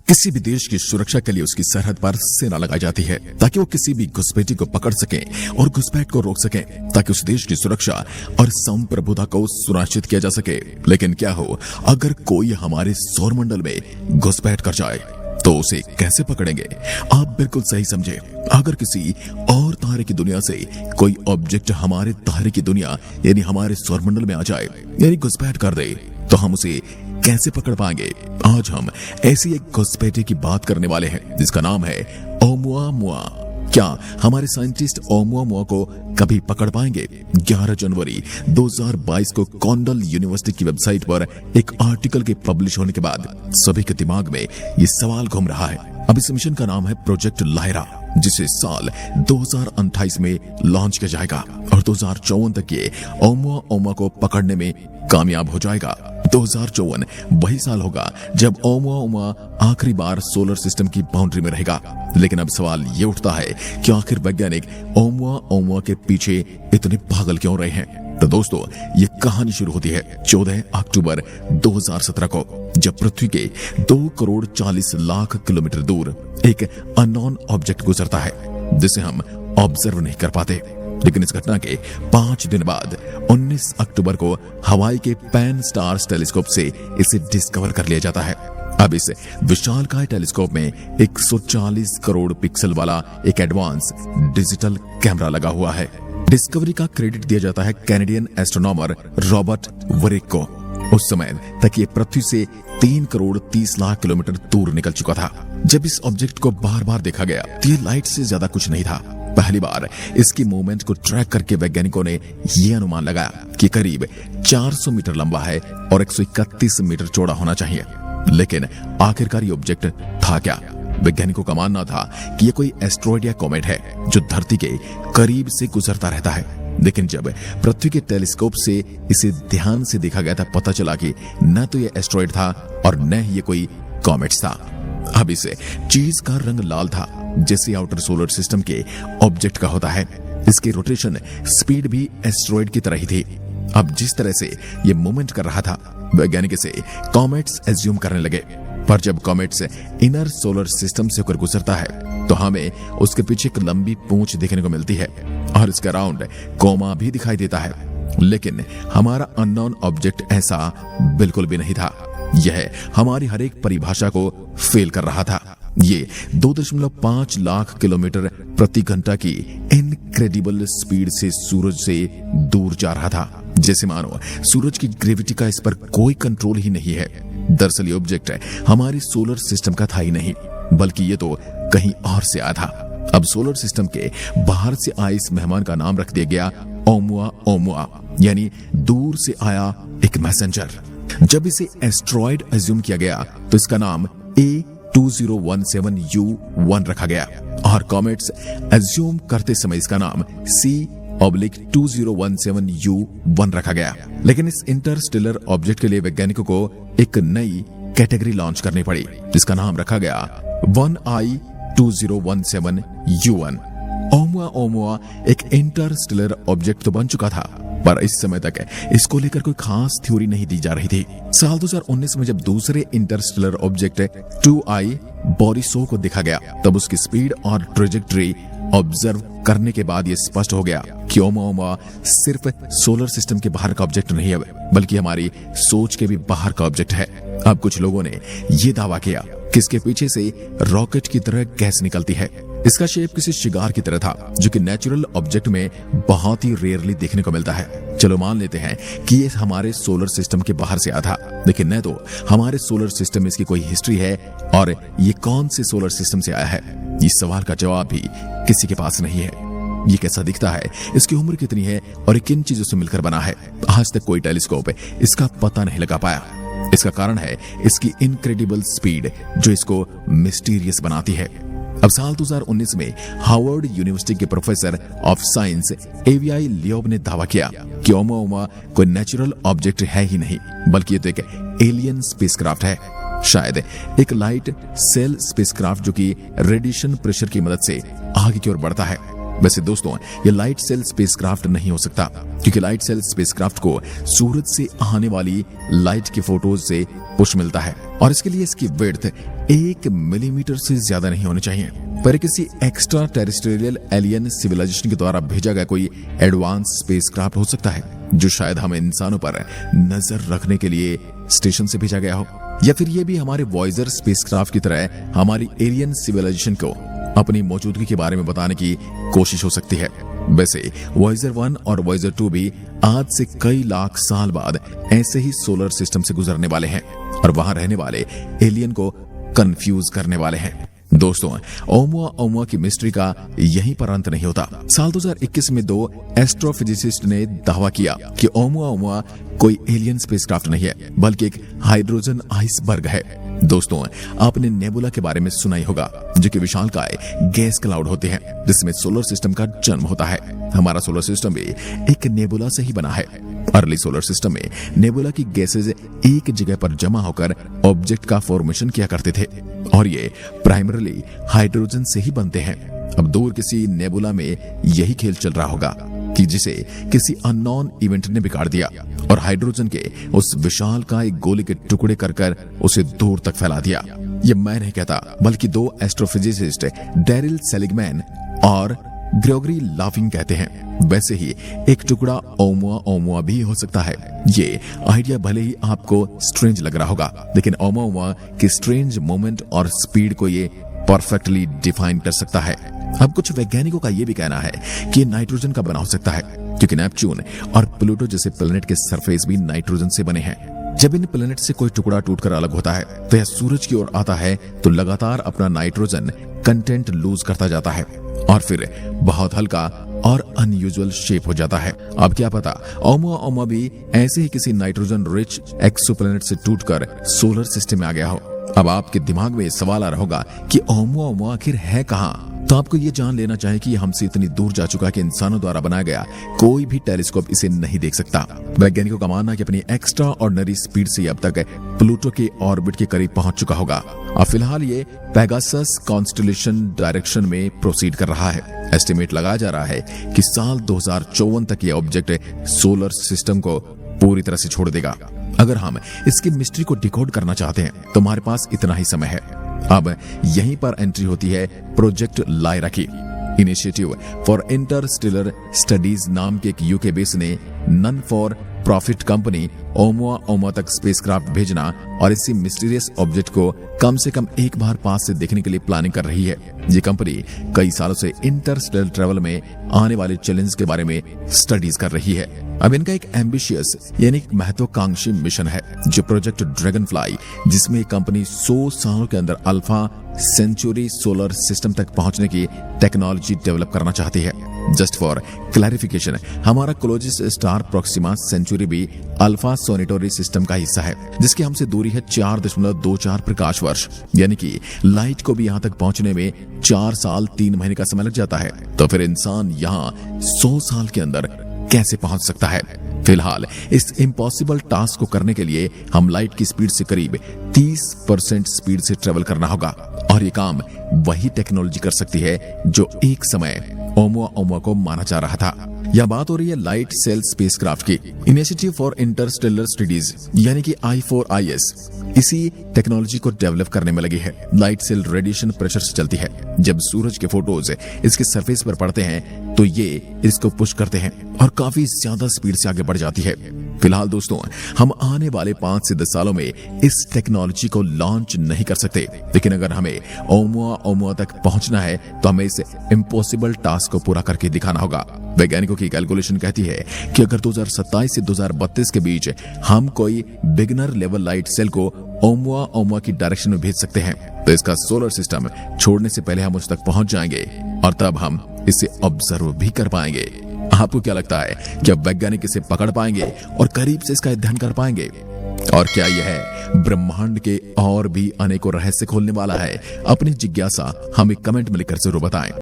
किसी भी देश की सुरक्षा के लिए उसकी सरहद पर सेना लगाई जाती है ताकि वो किसी भी घुसपैठी को पकड़ सके और घुसपैठ को रोक सके, ताकि उस देश की सुरक्षा और संप्रभुता को सुनिश्चित किया जा सके। लेकिन क्या हो अगर कोई हमारे सौरमंडल में घुसपैठ कर जाए तो उसे कैसे पकड़ेंगे? आप बिल्कुल सही समझे। अगर किसी और तारे की दुनिया से कोई ऑब्जेक्ट हमारे तारे की दुनिया यानी हमारे सौरमंडल में आ जाए यानी घुसपैठ कर दे तो हम उसे कैसे पकड़ पाएंगे? आज हम ऐसी एक घुसपैठी की बात करने वाले हैं जिसका नाम है ओमुआमुआ। क्या हमारे साइंटिस्ट ओमुआमुआ को कभी पकड़ पाएंगे? 11 जनवरी 2022 को कॉन्डल यूनिवर्सिटी की वेबसाइट पर एक आर्टिकल के पब्लिश होने के बाद सभी के दिमाग में ये सवाल घूम रहा है। अब इस मिशन का नाम है प्रोजेक्ट लायरा, जिसे साल 2028 में लॉन्च किया जाएगा और 2054 तक ये ओमुआमुआ को पकड़ने में कामयाब हो जाएगा। 2054 वही साल होगा जब ओमुआमुआ आखिरी बार सोलर सिस्टम की बाउंड्री में रहेगा। लेकिन अब सवाल ये उठता है कि आखिर वैज्ञानिक ओमुआमुआ के पीछे इतने पागल क्यों रहे हैं? तो दोस्तों, ये कहानी शुरू होती है 14 अक्टूबर 2017 को, जब पृथ्वी के 2,40,00,000 किलोमीटर दूर एक अननोन ऑब्जेक्ट गुजरता है जिसे हम ऑब्जर्व नहीं कर पाते। लेकिन इस घटना के 5 दिन बाद 19 अक्टूबर को हवाई के पैन स्टार्स टेलीस्कोप से इसे डिस्कवर कर लिया जाता है। अब इस विशालकाय टेलीस्कोप में 140 करोड़ पिक्सल वाला एक एडवांस डिजिटल कैमरा लगा हुआ है। डिस्कवरी का क्रेडिट दिया जाता है कैनेडियन एस्ट्रोनॉमर रॉबर्ट वरिक को। उस समय तक ये पृथ्वी से 3,30,00,000 किलोमीटर दूर निकल चुका था। जब इस ऑब्जेक्ट को बार बार देखा गया तो ये लाइट से ज्यादा कुछ नहीं था। पहली बार इसकी मूवमेंट को ट्रैक करके वैज्ञानिकों ने यह अनुमान लगाया कि करीब 400 मीटर लंबा है और 131 मीटर चौड़ा होना चाहिए। लेकिन आखिरकार ये ऑब्जेक्ट था क्या? वैज्ञानिकों का मानना था कि यह कोई एस्ट्रॉयड या कॉमेट है जो धरती के करीब से गुजरता रहता है। लेकिन जब पृथ्वी के टेलीस्कोप से इसे ध्यान से देखा गया था, पता चला कि न तो यह एस्ट्रॉयड था और न ही ये कोई कॉमेट था। अब इस चीज का रंग लाल था जैसे आउटर सोलर सिस्टम के ऑब्जेक्ट का होता है। इसकी रोटेशन स्पीड भी एस्ट्रॉयड की तरह ही थी। अब जिस तरह से ये मूवमेंट कर रहा था, वैज्ञानिक इसे कॉमेट्स एज्यूम करने लगे। पर जब कॉमेट्स इनर सोलर सिस्टम से होकर गुजरता है तो हमें उसके पीछे एक लंबी पूंछ देखने को मिलती है और इसका राउंड कोमा भी दिखाई देता है। लेकिन हमारा अननोन ऑब्जेक्ट ऐसा बिल्कुल भी नहीं था। यह हमारी हर एक परिभाषा को फेल कर रहा था। ये 2.5 लाख किलोमीटर प्रति घंटा की इनक्रेडिबल स्पीड से सूरज से दूर जा रहा था, जैसे मानो सूरज की ग्रेविटी का इस पर कोई कंट्रोल ही नहीं है। दरअसल ये ऑब्जेक्ट हमारी सोलर सिस्टम का था ही नहीं, बल्कि ये तो कहीं और से आया था। अब सोलर सिस्टम के बाहर से आए इस मेहमान का नाम रख दिया गया ओमुआमुआ, यानी दूर से आया एक मैसेंजर। जब इसे एस्ट्रॉयड एज्यूम किया गया तो इसका नाम A2017U1 रखा गया और कॉमेट्स एज्यूम करते समय इसका नाम C/2017U1 रखा गया। लेकिन इस इंटरस्टेलर ऑब्जेक्ट के लिए वैज्ञानिकों को एक नई कैटेगरी लॉन्च करनी पड़ी जिसका नाम रखा गया 1I2017U1। ओमुआमुआ एक इंटरस्टेलर ऑब्जेक्ट तो बन चुका था, पर इस समय तक इसको लेकर कोई खास थ्योरी नहीं दी जा रही थी। साल 2019 में जब दूसरे इंटरस्टेलर ऑब्जेक्ट 2I बोरिसो को देखा गया, तब उसकी स्पीड और ट्रेजेक्टरी ऑब्जर्व करने के बाद यह स्पष्ट हो गया कि ओमुआमुआ सिर्फ सोलर सिस्टम के बाहर का ऑब्जेक्ट नहीं है, बल्कि हमारी सोच के भी बाहर का ऑब्जेक्ट है। अब कुछ लोगों ने यह दावा किया कि इसके पीछे से रॉकेट की तरह गैस निकलती है। इसका शेप किसी शिगार की तरह था, जो कि नेचुरल ऑब्जेक्ट में बहुत ही रेयरली देखने को मिलता है। चलो मान लेते हैं कि ये हमारे सोलर सिस्टम के बाहर से आया था, लेकिन न तो हमारे सोलर सिस्टम में इसकी कोई हिस्ट्री है और ये कौन से सोलर सिस्टम से आया है, इस सवाल का जवाब भी किसी के पास नहीं है। ये कैसा दिखता है, इसकी उम्र कितनी है और ये किन चीजों से मिलकर बना है, आज तक कोई टेलीस्कोप इसका पता नहीं लगा पाया। इसका कारण है इसकी इनक्रेडिबल स्पीड जो इसको मिस्टीरियस बनाती है। अब साल 2019 में हार्वर्ड यूनिवर्सिटी के प्रोफेसर ऑफ साइंस एवीआई लियोब ने दावा किया कि ओमुआमुआ कोई नेचुरल ऑब्जेक्ट है ही नहीं, बल्कि ये तो एक एलियन स्पेसक्राफ्ट है। शायद एक लाइट सेल स्पेसक्राफ्ट जो कि रेडिएशन प्रेशर की मदद से आगे की ओर बढ़ता है। वैसे दोस्तों, ये लाइट सेल स्पेसक्राफ्ट नहीं हो सकता, क्योंकि लाइट सेल स्पेसक्राफ्ट को सूरज से आने वाली लाइट की फोटोज से पुश मिलता है और इसके लिए इसकी विड्थ 1 मिलीमीटर से ज्यादा नहीं होने चाहिए। पर किसी एक्स्ट्रा टेरेस्ट्रियल एलियन सिविलाइजेशन के द्वारा भेजा गया कोई एडवांस स्पेसक्राफ्ट हो सकता है, जो शायद हमें इंसानों पर नजर रखने के लिए स्टेशन से भेजा गया हो, या फिर ये भी हमारे वॉयजर स्पेसक्राफ्ट की तरह हमारी एलियन सिविलाइजेशन को अपनी मौजूदगी के बारे में बताने की कोशिश हो सकती है। वैसे वॉयजर 1 और वॉयजर 2 भी आज से कई लाख साल बाद ऐसे ही सोलर सिस्टम से गुजरने वाले हैं और वहां रहने वाले एलियन को कंफ्यूज करने वाले हैं। दोस्तों, ओमुआ की मिस्ट्री का यहीं पर अंत नहीं होता। साल 2021 में 2 एस्ट्रोफिजिसिस्ट ने दावा किया कि ओमुआ कोई एलियन स्पेसक्राफ्ट नहीं है, बल्कि एक हाइड्रोजन आइसबर्ग है। दोस्तों, आपने नेबुला के बारे में सुना ही होगा, जो कि विशालकाय गैस क्लाउड होते हैं जिसमें सोलर सिस्टम का जन्म होता है। हमारा सोलर सिस्टम भी एक नेबुला से ही बना है। अर्ली सोलर सिस्टम में नेबुला की गैसेज एक जगह पर जमा होकर ऑब्जेक्ट का फॉर्मेशन किया करते थे और ये प्राइमरीली हाइड्रोजन से ही बनते हैं। अब दूर किसी नेबुला में यही खेल चल रहा होगा कि जिसे किसी अननोन इवेंट ने बिगाड़ दिया और हाइड्रोजन के उस विशाल का एक गोले के टुकड़े कर उसे दूर तक फैला दिया। ये मैं नहीं कहता, बल्कि 2 एस्ट्रोफिजिसिस्ट डैरिल सेलिगमैन और ग्रेगोरी लाफिंग कहते हैं। वैसे ही एक टुकड़ा ओमुआ भी हो सकता है। ये आइडिया भले ही आपको स्ट्रेंज लग रहा होगा, लेकिन ओमुआ की स्ट्रेंज मोमेंट और स्पीड को ये परफेक्टली डिफाइन कर सकता है। अब कुछ वैज्ञानिकों का यह भी कहना है कि नाइट्रोजन का बना हो सकता है, क्योंकि नेपच्यून और प्लूटो जैसे प्लेनेट के सरफेस भी नाइट्रोजन से बने हैं। जब इन प्लेनेट से कोई टुकड़ा टूटकर अलग होता है तो यह सूरज की ओर आता है तो लगातार अपना नाइट्रोजन कंटेंट लूज करता जाता है और फिर बहुत हल्का और अनयूजुअल शेप हो जाता है। अब क्या पता ओमुआ भी ऐसे ही किसी नाइट्रोजन रिच एक्सोप्लैनेट से टूटकर सोलर सिस्टम में आ गया हो। अब आपके दिमाग में सवाल आ रहा होगा कि ओमुआ आखिर है कहाँ? तो आपको ये जान लेना चाहिए कि हमसे इतनी दूर जा चुका कि इंसानों द्वारा बनाया गया कोई भी टेलीस्कोप इसे नहीं देख सकता। वैज्ञानिकों का मानना है कि अपनी एक्स्ट्रा ऑर्डिनरी स्पीड से अब तक प्लूटो के ऑर्बिट के करीब पहुंच चुका होगा। अब फिलहाल ये पेगासस कॉन्स्टेलेशन डायरेक्शन में प्रोसीड कर रहा है। एस्टिमेट लगाया जा रहा है कि साल 2054 तक ये ऑब्जेक्ट सोलर सिस्टम को पूरी तरह से छोड़ देगा। अगर हम इसकी मिस्ट्री को डिकोड करना चाहते हैं तो हमारे पास इतना ही समय है। अब यहीं पर एंट्री होती है प्रोजेक्ट लायरा की। इनिशिएटिव फॉर इंटरस्टेलर स्टडीज नाम के एक यूके बेस ने नन फॉर प्रॉफिट कंपनी ओमुआ तक स्पेसक्राफ्ट भेजना और इसी मिस्टीरियस ऑब्जेक्ट को कम से कम एक बार पास से देखने के लिए प्लानिंग कर रही है। ये कंपनी कई सालों से इंटरस्टेलर ट्रैवल में आने वाले चैलेंज के बारे में स्टडीज कर रही है। अब इनका एक एम्बिशियस यानी महत्वाकांक्षी मिशन है, जो प्रोजेक्ट ड्रैगन फ्लाई, जिसमें कंपनी 100 सालों के अंदर अल्फा सेंचुरी सोलर सिस्टम तक पहुंचने की टेक्नोलॉजी डेवलप करना चाहती है। जस्ट फॉर क्लैरिफिकेशन, हमारा क्लोजेस्ट स्टार प्रोक्सिमा सेंचुरी भी अल्फा सोनिटोरी सिस्टम का हिस्सा है, जिसकी हमसे दूरी है 4.24 प्रकाश वर्ष, यानी कि लाइट को भी यहाँ तक पहुंचने में 4 साल 3 महीने का समय लग जाता है। तो फिर इंसान यहाँ 100 साल के अंदर कैसे पहुंच सकता है? फिलहाल इस इम्पॉसिबल टास्क को करने के लिए हम लाइट की स्पीड से करीब 30% स्पीड से ट्रेवल करना होगा और ये काम वही टेक्नोलॉजी कर सकती है जो एक समय ओमुआ को माना जा रहा था। यह बात हो रही है लाइट सेल स्पेसक्राफ्ट की। इनिशिएटिव फॉर इंटरस्टेलर स्टडीज यानी कि I4IS इसी टेक्नोलॉजी को डेवलप करने में लगी है। लाइट सेल रेडिएशन प्रेशर से चलती है। जब सूरज के फोटोज इसके सरफेस पर पड़ते हैं तो ये इसको पुश करते हैं और काफी ज्यादा स्पीड से आगे बढ़ जाती है। फिलहाल दोस्तों, हम आने वाले 5 से 10 सालों में इस टेक्नोलॉजी को लॉन्च नहीं कर सकते, लेकिन अगर हमें ओमुआ तक पहुंचना है तो हमें इस इम्पॉसिबल टास्क को पूरा करके दिखाना होगा। वैज्ञानिकों की कैलकुलेशन कहती है कि अगर 2027 से 2032 के बीच हम कोई बिगिनर लेवल लाइट सेल को ओमुआ की डायरेक्शन में भेज सकते हैं तो इसका सोलर सिस्टम छोड़ने से पहले हम उस तक पहुंच जाएंगे और तब हम इसे ऑब्जर्व भी कर पाएंगे। आपको क्या लगता है कि अब वैज्ञानिक इसे पकड़ पाएंगे और करीब से इसका अध्ययन कर पाएंगे? और क्या यह ब्रह्मांड के और भी अनेकों रहस्य खोलने वाला है? अपनी जिज्ञासा हमें कमेंट में लिखकर जरूर बताएं।